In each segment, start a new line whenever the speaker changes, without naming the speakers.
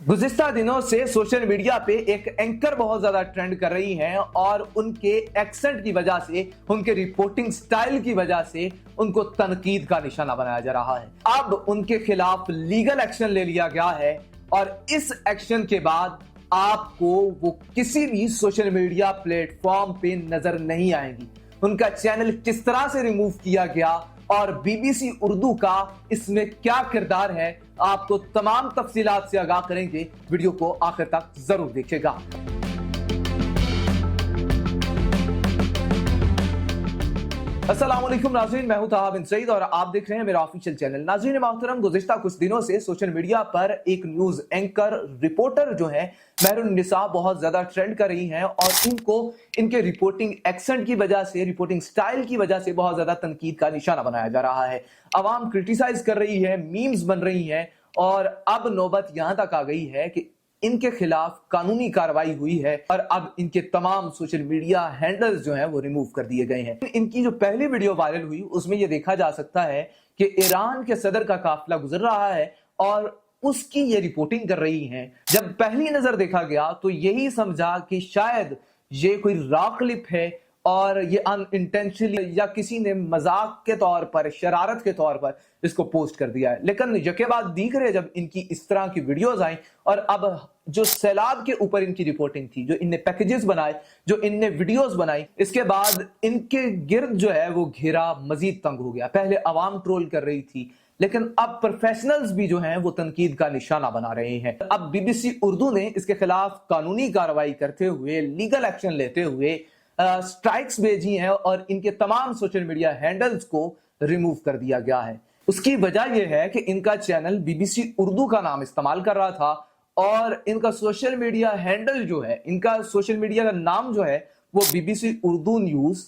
गुज़िश्ता दिनों से social media पे एक एंकर बहुत ज्यादा ट्रेंड कर रही हैं और उनके एक्सेंट की वजह से, उनके रिपोर्टिंग स्टाइल की वजह से उनको तनकीद का निशाना बनाया जा रहा है। अब उनके खिलाफ लीगल एक्शन ले लिया गया है और इस एक्शन के बाद आपको वो किसी भी सोशल मीडिया प्लेटफॉर्म पे नजर नहीं आएंगी। उनका चैनल किस तरह से रिमूव किया गया और बीबीसी उर्दू का इसमें क्या किरदार है, आपको तमाम तफसीलात से आगाह करेंगे। वीडियो को आखिर तक जरूर देखिएगा। अस्सलामुअलैकुम नाज़रीन, मैं हूं ताहा बिन सईद और आप देख रहे हैं मेरा ऑफिशियल चैनल। नाज़रीन मोहतरम, गुज़िश्ता कुछ दिनों से सोशल मीडिया पर एक न्यूज एंकर रिपोर्टर जो है मेहरुन्निसा बहुत ज्यादा ट्रेंड कर रही हैं और इनको इनके रिपोर्टिंग एक्सेंट की वजह से, रिपोर्टिंग स्टाइल की वजह से बहुत ज्यादा तनकीद का निशाना बनाया जा रहा है। आवाम क्रिटिसाइज कर रही है, मीम्स बन रही हैं और अब नौबत यहां तक आ गई है कि इनके खिलाफ कानूनी कार्रवाई हुई है और अब इनके तमाम सोशल मीडिया हैंडल्स जो हैं वो रिमूव कर दिए गए हैं। इनकी जो पहली वीडियो वायरल हुई उसमें यह देखा जा सकता है कि ईरान के सदर का काफिला गुजर रहा है और उसकी ये रिपोर्टिंग कर रही हैं। जब पहली नजर देखा गया तो यही समझा कि शायद ये कोई रॉ क्लिप है और ये अनइंटेंशनली या किसी ने मजाक के तौर पर, शरारत के तौर पर इसको पोस्ट कर दिया है। लेकिन यके बाद दिख रहे जब इनकी इस तरह की वीडियोस आई और अब जो सैलाब के ऊपर इनकी रिपोर्टिंग थी, जो इनने पैकेजेस बनाए, जो इनने वीडियोस बनाई, इसके बाद इनके गिर्द जो है वो घेरा मजीद तंग हो गया। पहले आवाम ट्रोल कर रही थी लेकिन अब प्रोफेशनल्स भी जो हैं वो तनकीद का निशाना बना रहे हैं। अब बीबीसी उर्दू ने इसके खिलाफ कानूनी कार्रवाई करते हुए, लीगल एक्शन लेते हुए स्ट्राइक्स भेजी हैं और इनके तमाम सोशल मीडिया हैंडल्स को रिमूव कर दिया गया है। उसकी वजह यह है कि इनका चैनल बीबीसी उर्दू का नाम इस्तेमाल कर रहा था और इनका सोशल मीडिया हैंडल जो है, इनका सोशल मीडिया का नाम जो है वो BBC Urdu news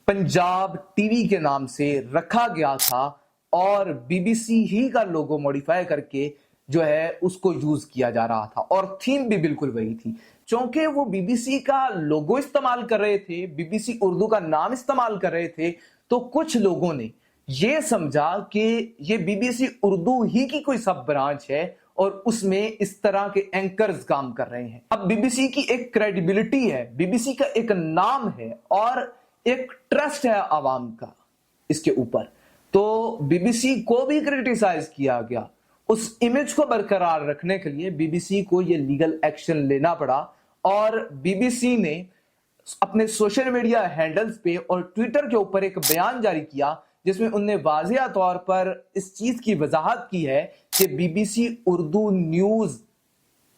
Punjab TV के नाम से रखा गया था और बीबीसी ही का लोगो मॉडिफाई करके जो है उसको यूज किया जा रहा था और थीम भी बिल्कुल वही थी। चूंकि वो बीबीसी का लोगो इस्तेमाल कर रहे थे, बीबीसी उर्दू का नाम इस्तेमाल कर रहे थे, तो कुछ लोगों ने ये समझा कि ये बीबीसी उर्दू ही की कोई सब ब्रांच है और उसमें इस तरह के एंकर्स काम कर रहे हैं। अब बीबीसी की एक क्रेडिबिलिटी है, बीबीसी का एक नाम है और एक ट्रस्ट है आवाम का इसके ऊपर, तो बीबीसी को भी क्रिटिसाइज किया गया। उस इमेज को बरकरार रखने के लिए बीबीसी को यह लीगल एक्शन लेना पड़ा और बीबीसी ने अपने सोशल मीडिया हैंडल्स पे और ट्विटर के ऊपर एक बयान जारी किया जिसमें उनने वाज़िया तौर पर इस चीज की वजाहत की है कि BBC Urdu news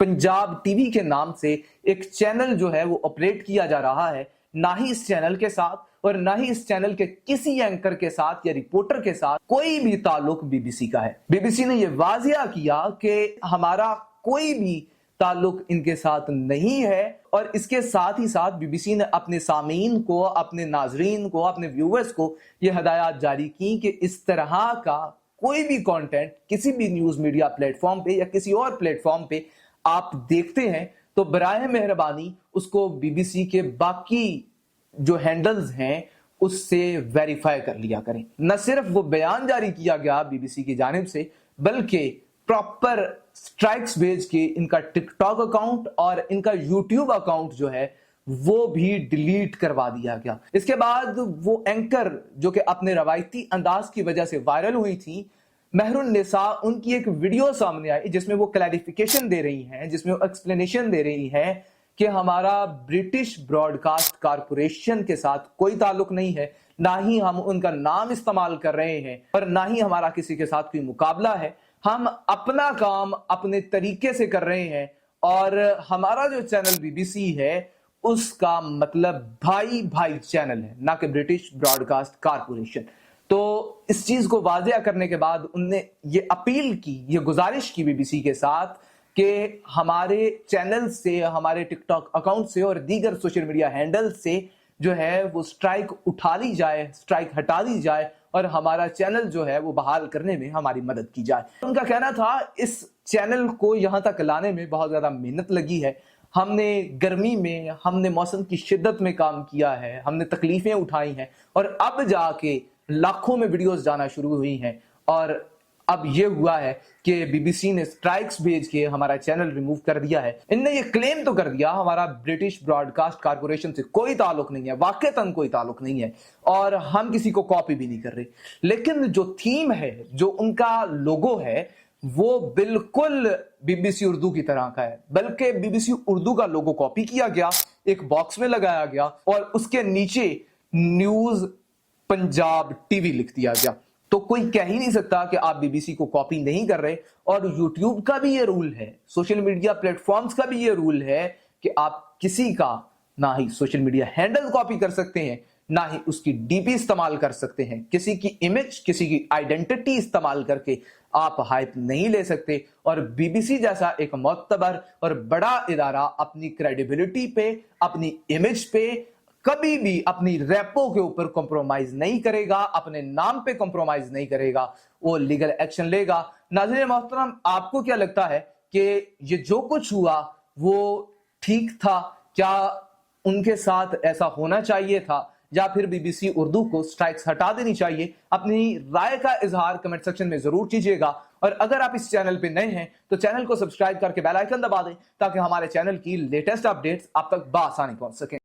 Punjab TV के नाम से एक चैनल जो है वो ऑपरेट किया जा रहा है। ना ही इस चैनल के साथ और ना ही इस चैनल के किसी एंकर के साथ या रिपोर्टर के साथ कोई भी ताल्लुक बीबीसी का है। बीबीसी ने यह वाज़िया किया कि हमारा कोई भी ताल्लुक इनके साथ नहीं है और इसके साथ ही साथ बीबीसी ने अपने सामीन को, अपने नाजरीन को, अपने व्यूअर्स को यह हदायत जारी की कि इस तरह का कोई भी कंटेंट किसी भी न्यूज मीडिया प्लेटफॉर्म पे या किसी और प्लेटफॉर्म पे आप देखते हैं तो बराए मेहरबानी उसको बीबीसी के बाकी जो हैंडल्स हैं उससे वेरीफाई कर लिया करें। न सिर्फ वो बयान जारी किया गया बीबीसी की जानिब से, बल्कि प्रॉपर स्ट्राइक्स भेज के इनका टिकटॉक अकाउंट और इनका यूट्यूब अकाउंट जो है वो भी डिलीट करवा दिया गया। इसके बाद वो एंकर जो कि अपने रवायती अंदाज की वजह से वायरल हुई थी, मेहरुन्निसा, उनकी एक वीडियो सामने आई जिसमें वो क्लैरिफिकेशन दे रही हैं, जिसमें वो एक्सप्लेनेशन दे रही हैं कि हमारा ब्रिटिश ब्रॉडकास्ट कारपोरेशन के साथ कोई ताल्लुक नहीं है, ना ही हम उनका नाम इस्तेमाल कर रहे हैं और ना ही हमारा किसी के साथ कोई मुकाबला है। हम अपना काम अपने तरीके से कर रहे हैं और हमारा जो चैनल बीबीसी है उसका मतलब भाई भाई चैनल है, ना कि ब्रिटिश ब्रॉडकास्ट कारपोरेशन। तो इस चीज को वाज़िया करने के बाद उनने ये अपील की, ये गुजारिश की बीबीसी के साथ कि हमारे चैनल से, हमारे टिकटॉक अकाउंट से और दीगर सोशल मीडिया हैंडल से जो है वो स्ट्राइक उठा ली जाए, स्ट्राइक हटा दी जाए और हमारा चैनल जो है वो बहाल करने में हमारी मदद की जाए। उनका कहना था इस चैनल को यहां तक लाने में बहुत ज्यादा मेहनत लगी है, हमने गर्मी में, हमने मौसम की शिद्दत में काम किया है, हमने तकलीफें उठाई हैं और अब जाके लाखों में वीडियोस जाना शुरू हुई हैं और अब ये हुआ है कि बीबीसी ने स्ट्राइक्स भेज के हमारा चैनल रिमूव कर दिया है। इनने ये क्लेम तो कर दिया हमारा ब्रिटिश ब्रॉडकास्ट कारपोरेशन से कोई ताल्लुक नहीं है, वाकईतन कोई ताल्लुक नहीं है, और हम किसी को कॉपी भी नहीं कर रहे। लेकिन जो थीम है, जो उनका लोगो है, वो बिल्कुल बीबीसी उर्दू की तरह का है, बल्कि बीबीसी उर्दू का लोगो कॉपी किया गया, एक बॉक्स में लगाया गया और उसके नीचे न्यूज पंजाब टीवी लिख दिया गया। तो कोई कह ही नहीं सकता कि आप बीबीसी को कॉपी नहीं कर रहे। और यूट्यूब का भी ये रूल है, सोशल मीडिया प्लेटफॉर्म्स का भी ये रूल है कि आप किसी का ना ही सोशल मीडिया हैंडल कॉपी कर सकते हैं, ना ही उसकी डीपी इस्तेमाल कर सकते हैं। किसी की इमेज, किसी की आइडेंटिटी इस्तेमाल करके आप हाइप नहीं ले सकते। और बीबीसी जैसा एक मोतबर और बड़ा इदारा अपनी क्रेडिबिलिटी पे, अपनी इमेज पे कभी भी अपनी रेपो के ऊपर कॉम्प्रोमाइज नहीं करेगा, अपने नाम पे कॉम्प्रोमाइज नहीं करेगा, वो लीगल एक्शन लेगा। नाज़रीन मोहतरम, आपको क्या लगता है कि ये जो कुछ हुआ वो ठीक था? क्या उनके साथ ऐसा होना चाहिए था, या फिर बीबीसी उर्दू को स्ट्राइक्स हटा देनी चाहिए? अपनी राय का इजहार कमेंट सेक्शन में जरूर कीजिएगा। और अगर आप इस चैनल पे नए हैं तो चैनल को सब्सक्राइब करके बेल आइकन दबा दें, ताकि हमारे चैनल की लेटेस्ट अपडेट्स आप तक बआसानी पहुंच सकें।